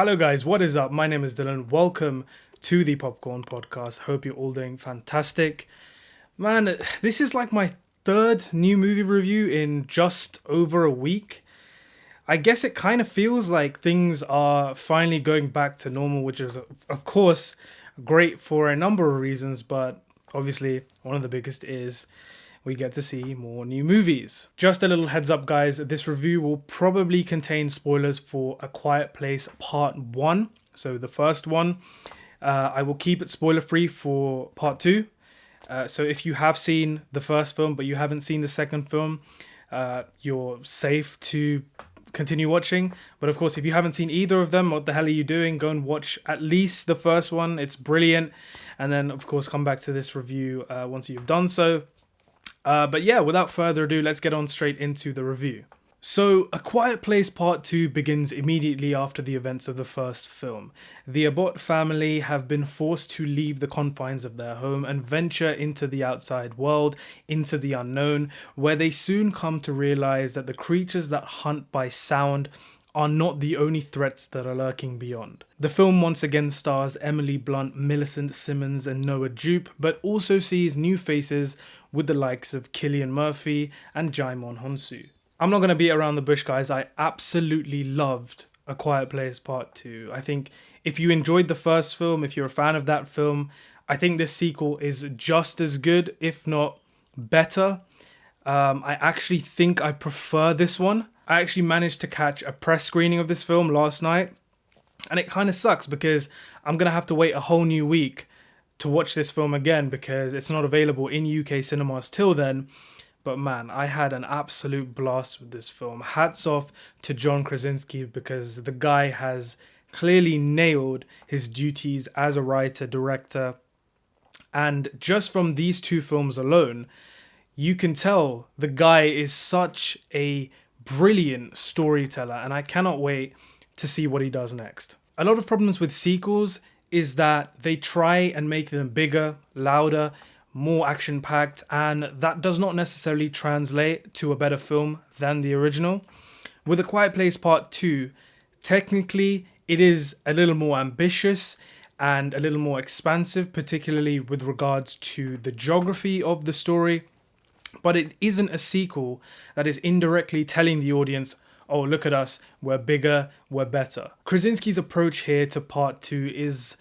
Hello, guys, what is up? My name is Dylan. Welcome to the Popcorn Podcast. Hope you're all doing fantastic. Man, this is like my third new movie review in just over a week. I guess it kind of feels like things are finally going back to normal, which is, of course, great for a number of reasons, but obviously, one of the biggest is we get to see more new movies. Just a little heads up, guys, this review will probably contain spoilers for A Quiet Place Part 1, so the first one. I will keep it spoiler free for Part 2. So if you have seen the first film but you haven't seen the second film, you're safe to continue watching. But of course, if you haven't seen either of them, what the hell are you doing? Go and watch at least the first one. It's brilliant. And then, of course, come back to this review once you've done so. But yeah, without further ado, let's get on straight into the review. So, A Quiet Place Part 2 begins immediately after the events of the first film. The Abbott family have been forced to leave the confines of their home and venture into the outside world, into the unknown, where they soon come to realize that the creatures that hunt by sound are not the only threats that are lurking beyond. The film once again stars Emily Blunt, Millicent Simmons, and Noah Jupe, but also sees new faces with the likes of Cillian Murphy and Djimon Hounsou. I'm not going to beat around the bush, guys. I absolutely loved A Quiet Place Part 2. I think if you enjoyed the first film, if you're a fan of that film, I think this sequel is just as good, if not better. I actually think I prefer this one. I actually managed to catch a press screening of this film last night, and it kind of sucks because I'm going to have to wait a whole new week to watch this film again because it's not available in UK cinemas till then. But man, I had an absolute blast with this film. Hats off to John Krasinski because the guy has clearly nailed his duties as a writer, director. And just from these two films alone, you can tell the guy is such a brilliant storyteller, and I cannot wait to see what he does next. A lot of problems with sequels is that they try and make them bigger, louder, more action-packed, and that does not necessarily translate to a better film than the original. With A Quiet Place Part 2, technically it is a little more ambitious and a little more expansive, particularly with regards to the geography of the story, but it isn't a sequel that is indirectly telling the audience, oh, look at us, we're bigger, we're better. Krasinski's approach here to Part 2 is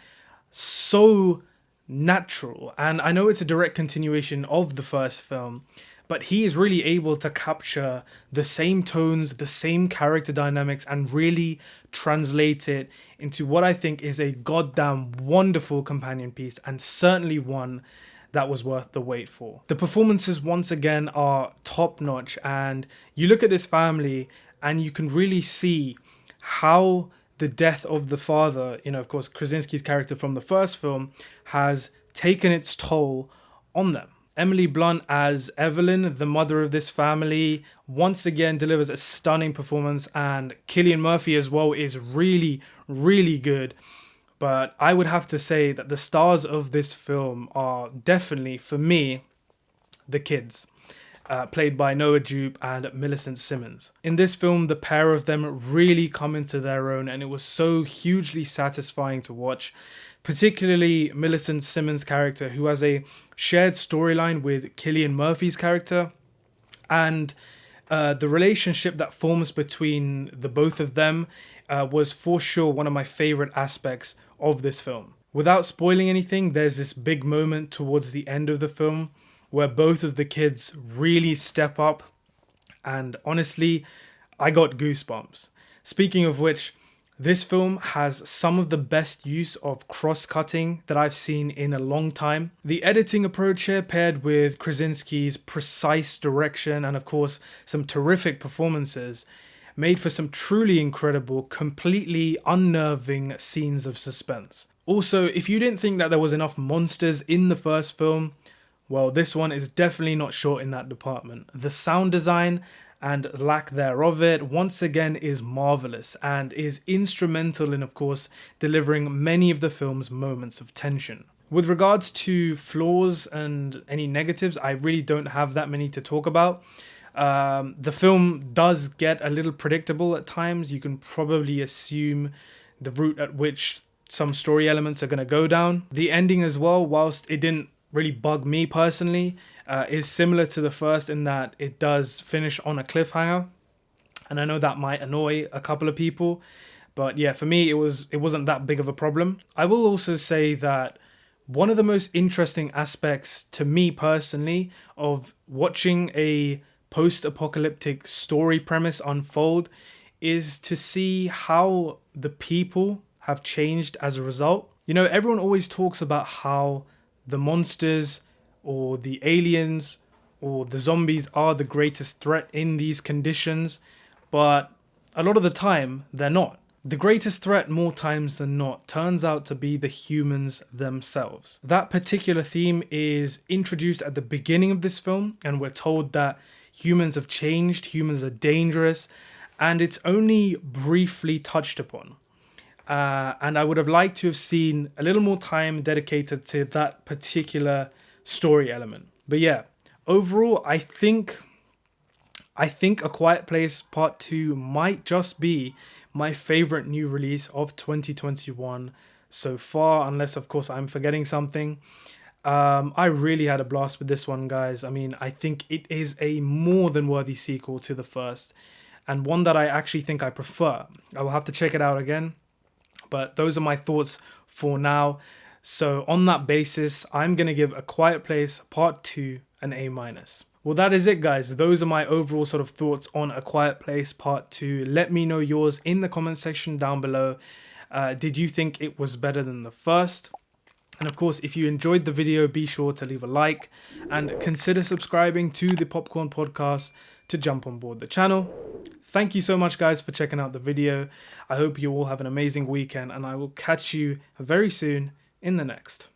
so natural, and I know it's a direct continuation of the first film, but he is really able to capture the same tones, the same character dynamics, and really translate it into what I think is a goddamn wonderful companion piece, and certainly one that was worth the wait for. The performances once again are top notch, and you look at this family and you can really see how the death of the father, of course, Krasinski's character from the first film, has taken its toll on them. Emily Blunt as Evelyn, the mother of this family, once again delivers a stunning performance, and Cillian Murphy as well is really, really good. But I would have to say that the stars of this film are definitely, for me, the kids. Played by Noah Jupe and Millicent Simmons. In this film, the pair of them really come into their own, and it was so hugely satisfying to watch, particularly Millicent Simmons' character, who has a shared storyline with Cillian Murphy's character, and the relationship that forms between the both of them was for sure one of my favorite aspects of this film. Without spoiling anything, there's this big moment towards the end of the film where both of the kids really step up, and honestly, I got goosebumps. Speaking of which, this film has some of the best use of cross-cutting that I've seen in a long time. The editing approach here, paired with Krasinski's precise direction and of course some terrific performances, made for some truly incredible, completely unnerving scenes of suspense. Also, if you didn't think that there was enough monsters in the first film, well, this one is definitely not short in that department. The sound design and lack thereof it once again is marvelous and is instrumental in, of course, delivering many of the film's moments of tension. With regards to flaws and any negatives, I really don't have that many to talk about. The film does get a little predictable at times. You can probably assume the route at which some story elements are going to go down. The ending as well, whilst it didn't really bug me personally, is similar to the first in that it does finish on a cliffhanger. And I know that might annoy a couple of people, but yeah, for me, it wasn't that big of a problem. I will also say that one of the most interesting aspects to me personally of watching a post-apocalyptic story premise unfold is to see how the people have changed as a result. You know, everyone always talks about how the monsters or the aliens or the zombies are the greatest threat in these conditions, but a lot of the time they're not. The greatest threat, more times than not, turns out to be the humans themselves. That particular theme is introduced at the beginning of this film, and we're told that humans have changed, humans are dangerous, and it's only briefly touched upon. And I would have liked to have seen a little more time dedicated to that particular story element. But yeah, overall, I think A Quiet Place Part 2 might just be my favorite new release of 2021 so far, unless of course I'm forgetting something. I really had a blast with this one, guys. I mean, I think it is a more than worthy sequel to the first, and one that I actually think I prefer. I will have to check it out again, but those are my thoughts for now. So on that basis, I'm going to give A Quiet Place Part 2 an A-. Well, that is it, guys. Those are my overall sort of thoughts on A Quiet Place Part 2. Let me know yours in the comment section down below. Did you think it was better than the first? And of course, if you enjoyed the video, be sure to leave a like and consider subscribing to the Popcorn Podcast to jump on board the channel. Thank you so much, guys, for checking out the video. I hope you all have an amazing weekend, and I will catch you very soon in the next.